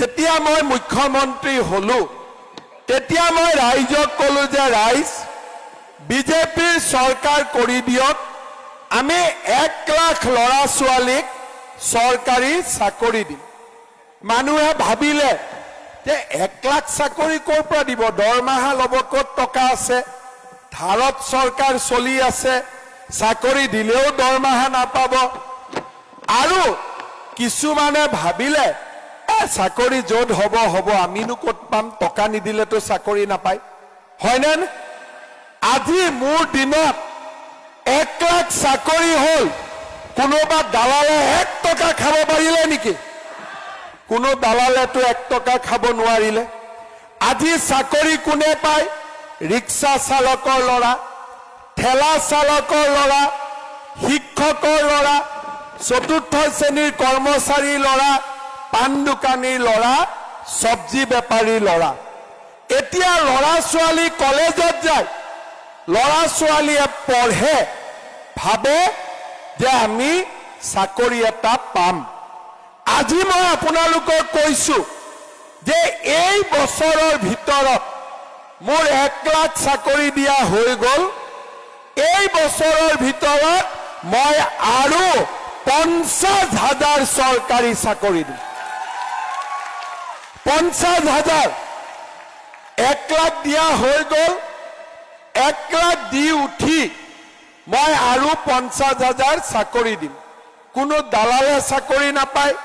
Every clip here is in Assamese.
যেতিয়া মই মুখ্যমন্ত্ৰী হলো তেতিয়া মই ৰাইজক কলো যে ৰাইজ বিজেপিৰ চৰকাৰ কৰি দিয়ক আমি 1 লাখ লৰা ছোৱালীক চৰকাৰী চাকৰি দিম মানুহে ভাবিলে যে 1 লাখ চাকৰি কৰ পৰা দিব দৰমহা লব কত টকা আছে ধাৰত চৰকাৰ চলি আছে চাকৰি দিলেও দৰমহা নাপাব আৰু কিছুমানে ভাবিলে চাকৰি য'ত হ'ব হ'ব আমিনো কত পাম টকা নিদিলেতো চাকৰি নাপায় হয়নে আজি মোৰ দিনত 1 লাখ চাকৰি হল কোনোবা দালালে 1 টকা খাব পাৰিলে নেকি কোনো দালালেতো 1 টকা খাব নোৱাৰিলে আজি চাকৰি কোনে পায় ৰিক্সা চালকৰ লৰা ঠেলা চালকৰ লৰা শিক্ষকৰ লৰা চতুৰ্থ শ্ৰেণীৰ কৰ্মচাৰী লৰা পান দোকানীৰ লৰা সবজি বেপাৰীৰ লৰা এতিয়া লৰা ছোৱালী কলেজত যায় লৰা ছোৱালীয়ে পঢ়ে ভাবে যে আমি চাকৰি এটা পাম আজি মই আপোনালোকক কৈছো যে এই বছৰৰ ভিতৰত মোৰ 1 লাখ চাকৰি দিয়া হৈ গল এই বছৰৰ ভিতৰত মই আৰু 50,000 চৰকাৰী চাকৰি দিম 50,000 1 লাখ দিয়া হৈ গল 1 লাখ দি উঠি মই আৰু 50,000 চাকৰি দিম কোনো দালালে চাকৰি নাপায়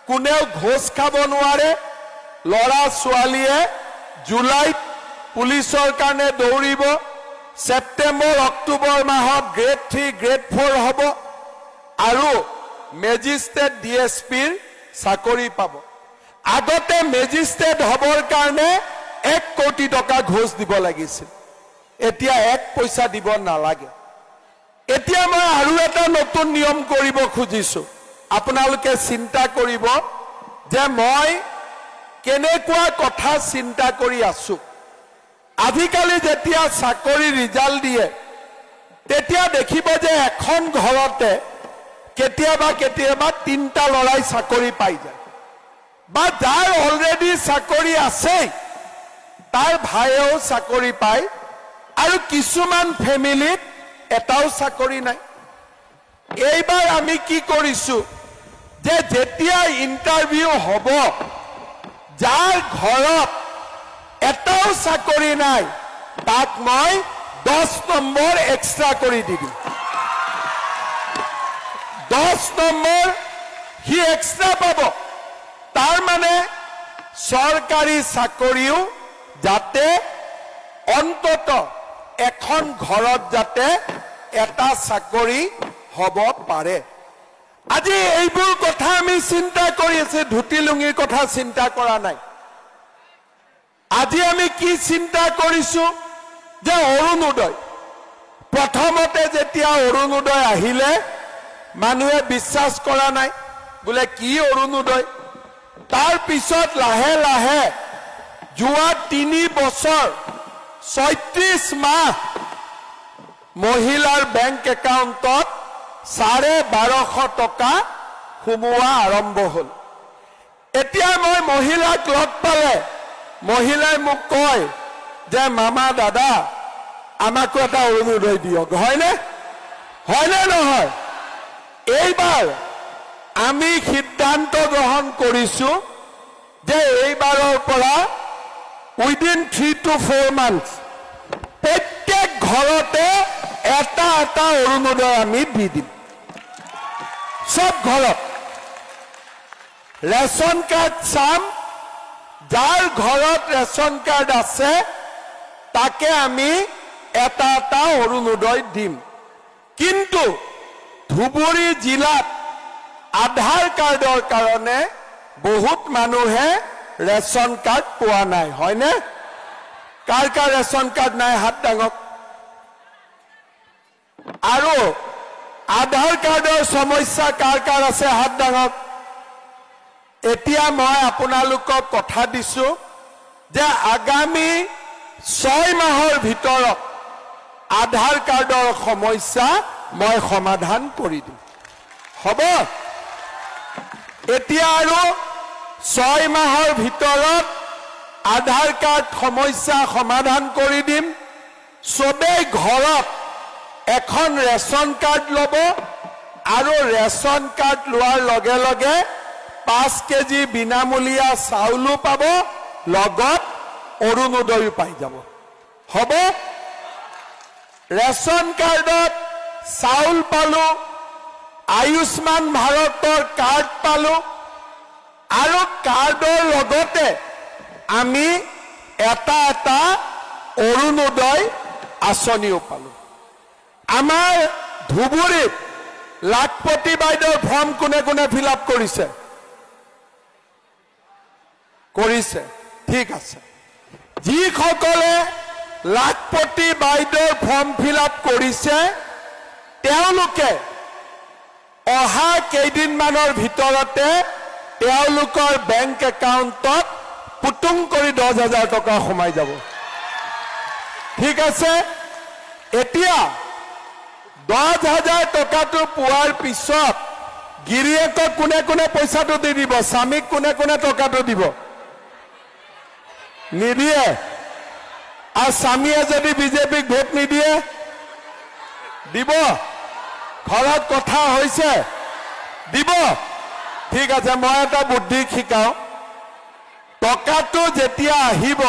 কোনেও ঘোষ খাব নোৱাৰে লৰা ছোৱালীয়ে জুলাইত পুলিচৰ কাৰণে দৌৰিব সেপ্টেম্বৰ অক্টোবৰ মাহত গ্ৰেড 3 গ্ৰেড 4 হ'ব আৰু মেজিষ্ট্ৰেট ডিএসপিৰ চাকৰি পাব আগতে মেজিষ্ট্ৰেট হবৰ কাৰণে 1 কোটি টকা ঘোষ দিব লাগিছিল এতিয়া 1 পইচা দিব নালাগে এতিয়া মই আৰু এটা নতুন নিয়ম কৰিব খুজিছো আপোনালোকে চিন্তা কৰিব যে মই কেনেকুৱা কথা চিন্তা কৰি আছো আজিকালি যেতিয়া চাকৰি ৰিজাল্ট দিয়ে তেতিয়া দেখিব যে এখন ঘৰতে কেতিয়াবা 3টা লৰাই চাকৰি পাই যায় বা যাৰ অলৰেডি চাকৰি আছে তাৰ ভাইও চাকৰি পায় আৰু কিছুমান ফেমিলিত এটাও চাকৰি নাই এইবাৰ আমি কি কৰিছো যে যেতিয়া ইন্টাৰভিউ হ'ব যাৰ ঘৰত এটাও চাকৰি নাই তাক মই 10 নম্বৰ এক্সট্ৰা কৰি দিম 10 নম্বৰ হি এক্সট্ৰা পাব তাৰ মানে চৰকাৰী চাকৰিও যাতে অন্তত এখন ঘৰত যাতে এটা চাকৰি হ'ব পাৰে আজি এইবোৰ কথা আমি চিন্তা কৰি আছে ধুতি লুঙিৰ কথা চিন্তা কৰা নাই আজি আমি কি চিন্তা কৰিছো যে অৰুণোদয় প্ৰথমতে যেতিয়া অৰুণোদয় আহিলে মানুহে বিশ্বাস কৰা নাই বোলে কি অৰুণোদয় তাৰ পিছত লাহে লাহে যোৱা 3 বছৰ 36 মাহ মহিলাৰ বেংক একাউণ্টত 1250 টকা সোমোৱা আৰম্ভ হল এতিয়া মই মহিলাক লগ পালে মহিলাই মোক কয় যে মামা দাদা আমাকো এটা অৰুণোদয় দিয়ক হয়নে নহয় এইবাৰ আমি সিদ্ধান্ত গ্ৰহণ কৰিছো যে এইবাৰৰ পৰা উইদিন 3 to 4 months প্ৰত্যেক ঘৰতে এটা অৰুণোদয় আমি দি দিম সব ঘৰত ৰেশন কাৰ্ড চাম যাৰ ঘৰত ৰেশন কাৰ্ড আছে তাকে আমি এটা অৰুণোদয় দিম কিন্তু ধুবুৰী জিলাত আধাৰ কাৰ্ডৰ কাৰণে বহুত মানুহে ৰেশন কাৰ্ড পোৱা নাই হয়নে কাৰ ৰেশন কাৰ্ড নাই হাত ডাঙক আৰু আধাৰ কাৰ্ডৰ সমস্যা কাৰ আছে হাত ডাঙক এতিয়া মই আপোনালোকক কথা দিছো যে আগামী 6 মাহৰ ভিতৰত আধাৰ কাৰ্ডৰ সমস্যা মই সমাধান কৰি দিম হ'ব এতিয়া আৰু 6 মাহৰ ভিতৰত আধাৰ কাৰ্ড সমস্যা সমাধান কৰি দিম সবেই ঘৰত এখন ৰেশন কাৰ্ড ল'ব আৰু ৰেশন কাৰ্ড লোৱাৰ লগে লগে 5 কেজি বিনামূলীয়া চাউলো পাব লগত অৰুণোদয় পাই যাব হ'ব ৰেশন কাৰ্ডত চাউল পালো আয়ুষ্মান ভাৰতৰ কাৰ্ড পালো আৰু কাৰ্ডৰ লগতে আমি এটা অৰুণোদয় আঁচনিও পালো আমাৰ ধুবুৰীত লাখপতি বাইদেউৰ ফৰ্ম কোনে কোনে ফিল আপ কৰিছে ঠিক আছে যিসকলে লাখপতি বাইদেউৰ ফৰ্ম ফিল আপ কৰিছে তেওঁলোকে অহা কেইদিনমানৰ ভিতৰতে তেওঁলোকৰ বেংক একাউণ্টত পুতুং কৰি 10,000 টকা সোমাই যাব ঠিক আছে এতিয়া 10,000 টকাটো পোৱাৰ পিছত গিৰিয়েকক কোনে কোনে পইচাটো দি দিব স্বামীক কোনে কোনে টকাটো দিব নিদিয়ে আৰু স্বামীয়ে যদি বিজেপিক ভোট নিদিয়ে দিব ঘৰত কথা হৈছে দিব ঠিক আছে মই এটা বুদ্ধি শিকাও টকাটো যেতিয়া আহিব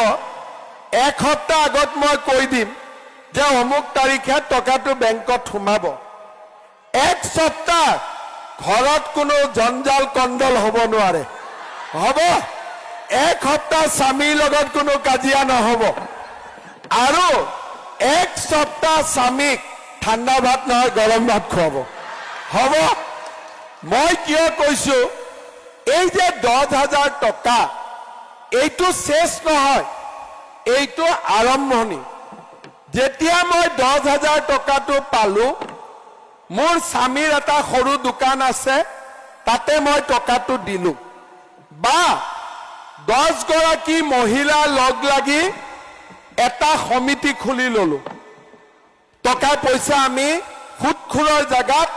এক সপ্তাহ আগত মই কৈ দিম যে অমুক তাৰিখে টকাটো বেংকত সোমাব এক সপ্তাহ ঘৰত কোনো জঞ্জাল কণ্ডল হ'ব নোৱাৰে হ'ব এক সপ্তাহ স্বামীৰ লগত কোনো কাজিয়া নহ'ব আৰু এক সপ্তাহ স্বামীক ঠাণ্ডা ভাত নহয় গৰম ভাত খুৱাব হ'ব মই কিয় কৈছো এই যে 10,000 টকা এইটো শেষ নহয় এইটো আৰম্ভণি যেতিয়া মই 10,000 টকাটো পালো মোৰ স্বামীৰ এটা সৰু দোকান আছে তাতে মই টকাটো দিলো বা 10 গৰাকী মহিলা লগ লাগি এটা সমিতি খুলি ললো টকা পইচা আমি খুটখুৰৰ জায়গাত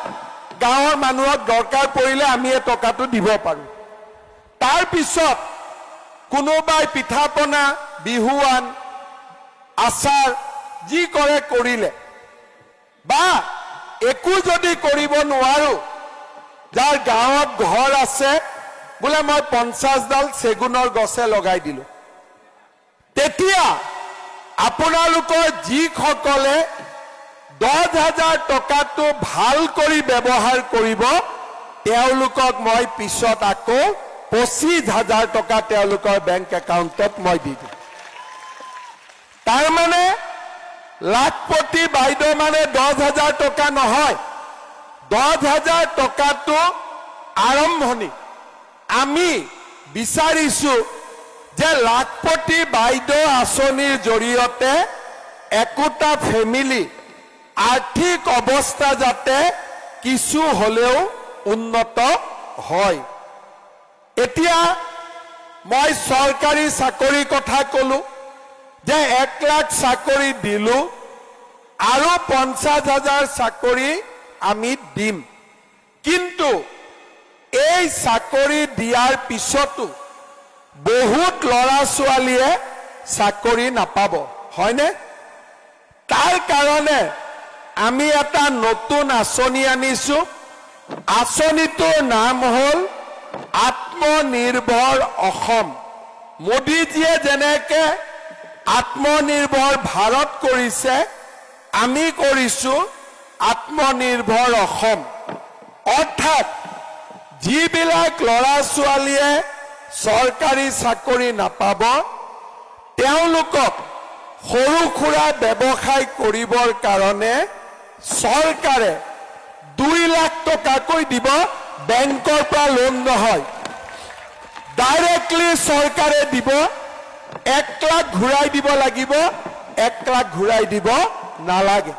গাঁৱৰ মানুহক দৰকাৰ পৰিলে আমি এই টকাটো দিব পাৰো তাৰ পিছত কোনোবাই পিঠাপনা বিহুৱান আচাৰ যি কৰে কৰিলে বা একো যদি কৰিব নোৱাৰো যাৰ গাঁৱত ঘৰ আছে বোলে মই 50 ডাল চেগুনৰ গছে লগাই দিলো তেতিয়া আপোনালোকৰ যিসকলে 10,000 টকাটো ভাল কৰি ব্যৱহাৰ কৰিব তেওঁলোকক মই পিছত আকৌ 25,000 টকা তেওঁলোকৰ বেংক একাউণ্টত মই দি দিম তাৰ মানে লাখপতি বাইদেউ মানে 10,000 টকা নহয় 10,000 টকাটো আৰম্ভণি আমি বিচাৰিছো যে লাখপতি বাইদেউ আঁচনিৰ জৰিয়তে একোটা ফেমিলি আৰ্থিক অৱস্থা যাতে কিছু হলেও উন্নত হয় এতিয়া মই সৰকাৰী চাকৰি কথা কলো যে 1 লাখ চাকৰি দিলো আৰু 50,000 চাকৰি আমি দিম কিন্তু এই চাকৰি দিয়াৰ পিছতো বহুত লৰা ছোৱালীয়ে চাকৰি নাপাব হয়নে তাৰ কাৰণে আমি এটা নতুন আঁচনি আনিছো আঁচনিটোৰ নাম হল আত্মনিৰ্ভৰ অসম মোদীজীয়ে যেনেকে আত্মনিৰ্ভৰ ভাৰত কৰিছে আমি কৰিছো আত্মনিৰ্ভৰ অসম অৰ্থাৎ যিবিলাক লৰা ছোৱালীয়ে সৰকাৰী চাকৰি নাপাব তেওঁলোকক সৰু খুৰা ব্যৱসায় কৰিবৰ কাৰণে সৰকাৰে 2 লাখ টকাকৈ দিব বেংকৰ পৰা লোন নহয় ডাইৰেক্টলি সৰকাৰে দিব 1 লাখ ঘূৰাই দিব লাগিব 1 লাখ ঘূৰাই দিব নালাগে